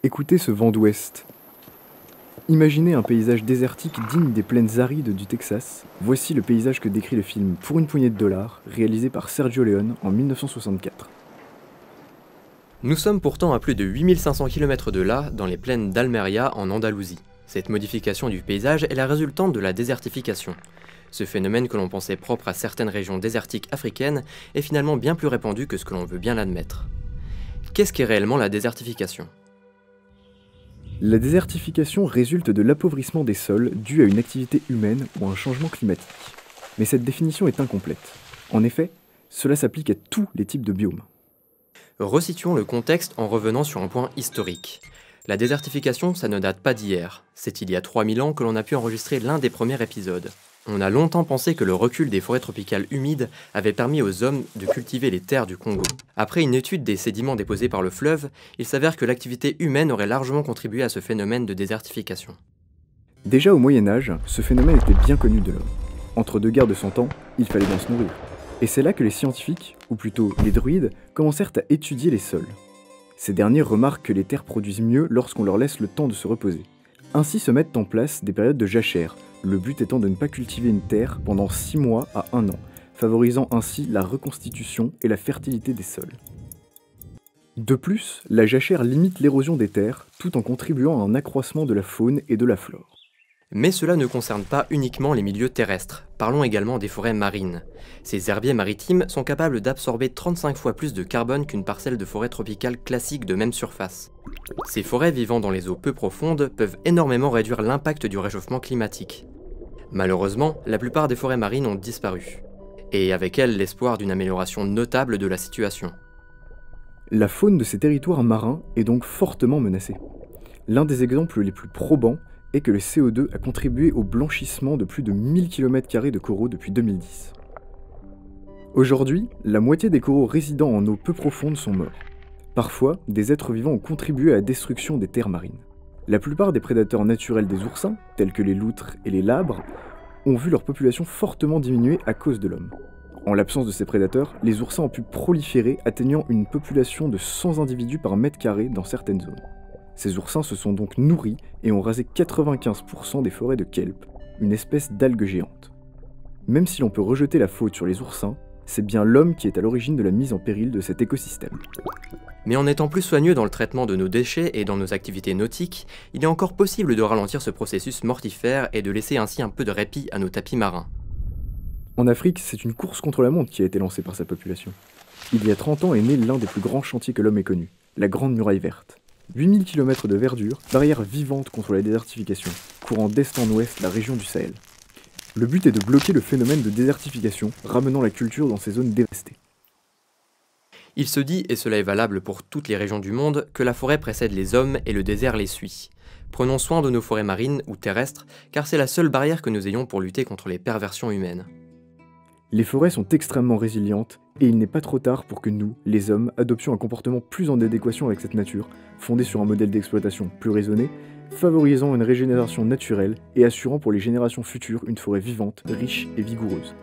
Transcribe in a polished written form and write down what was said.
Écoutez ce vent d'ouest. Imaginez un paysage désertique digne des plaines arides du Texas. Voici le paysage que décrit le film Pour une poignée de dollars, réalisé par Sergio Leone en 1964. Nous sommes pourtant à plus de 8500 km de là, dans les plaines d'Almeria en Andalousie. Cette modification du paysage est la résultante de la désertification. Ce phénomène que l'on pensait propre à certaines régions désertiques africaines est finalement bien plus répandu que ce que l'on veut bien l'admettre. Qu'est-ce qu'est réellement la désertification ? La désertification résulte de l'appauvrissement des sols dû à une activité humaine ou à un changement climatique. Mais cette définition est incomplète. En effet, cela s'applique à tous les types de biomes. Resituons le contexte en revenant sur un point historique. La désertification, ça ne date pas d'hier. C'est il y a 3000 ans que l'on a pu enregistrer l'un des premiers épisodes. On a longtemps pensé que le recul des forêts tropicales humides avait permis aux hommes de cultiver les terres du Congo. Après une étude des sédiments déposés par le fleuve, il s'avère que l'activité humaine aurait largement contribué à ce phénomène de désertification. Déjà au Moyen-Âge, ce phénomène était bien connu de l'homme. Entre deux guerres de 100 ans, il fallait bien se nourrir. Et c'est là que les scientifiques, ou plutôt les druides, commencèrent à étudier les sols. Ces derniers remarquent que les terres produisent mieux lorsqu'on leur laisse le temps de se reposer. Ainsi se mettent en place des périodes de jachère, le but étant de ne pas cultiver une terre pendant 6 mois à 1 an, favorisant ainsi la reconstitution et la fertilité des sols. De plus, la jachère limite l'érosion des terres, tout en contribuant à un accroissement de la faune et de la flore. Mais cela ne concerne pas uniquement les milieux terrestres, parlons également des forêts marines. Ces herbiers maritimes sont capables d'absorber 35 fois plus de carbone qu'une parcelle de forêt tropicale classique de même surface. Ces forêts vivant dans les eaux peu profondes peuvent énormément réduire l'impact du réchauffement climatique. Malheureusement, la plupart des forêts marines ont disparu, et avec elles l'espoir d'une amélioration notable de la situation. La faune de ces territoires marins est donc fortement menacée. L'un des exemples les plus probants est que le CO2 a contribué au blanchissement de plus de 1000 km² de coraux depuis 2010. Aujourd'hui, la moitié des coraux résidant en eau peu profonde sont morts. Parfois, des êtres vivants ont contribué à la destruction des terres marines. La plupart des prédateurs naturels des oursins, tels que les loutres et les labres, ont vu leur population fortement diminuer à cause de l'homme. En l'absence de ces prédateurs, les oursins ont pu proliférer, atteignant une population de 100 individus par mètre carré dans certaines zones. Ces oursins se sont donc nourris et ont rasé 95% des forêts de kelp, une espèce d'algue géante. Même si l'on peut rejeter la faute sur les oursins, c'est bien l'homme qui est à l'origine de la mise en péril de cet écosystème. Mais en étant plus soigneux dans le traitement de nos déchets et dans nos activités nautiques, il est encore possible de ralentir ce processus mortifère et de laisser ainsi un peu de répit à nos tapis marins. En Afrique, c'est une course contre la montre qui a été lancée par sa population. Il y a 30 ans est né l'un des plus grands chantiers que l'homme ait connu, la Grande Muraille Verte. 8000 km de verdure, barrière vivante contre la désertification, courant d'est en ouest la région du Sahel. Le but est de bloquer le phénomène de désertification, ramenant la culture dans ces zones dévastées. Il se dit, et cela est valable pour toutes les régions du monde, que la forêt précède les hommes et le désert les suit. Prenons soin de nos forêts marines ou terrestres, car c'est la seule barrière que nous ayons pour lutter contre les perversions humaines. Les forêts sont extrêmement résilientes, et il n'est pas trop tard pour que nous, les hommes, adoptions un comportement plus en adéquation avec cette nature, fondé sur un modèle d'exploitation plus raisonné, favorisant une régénération naturelle et assurant pour les générations futures une forêt vivante, riche et vigoureuse.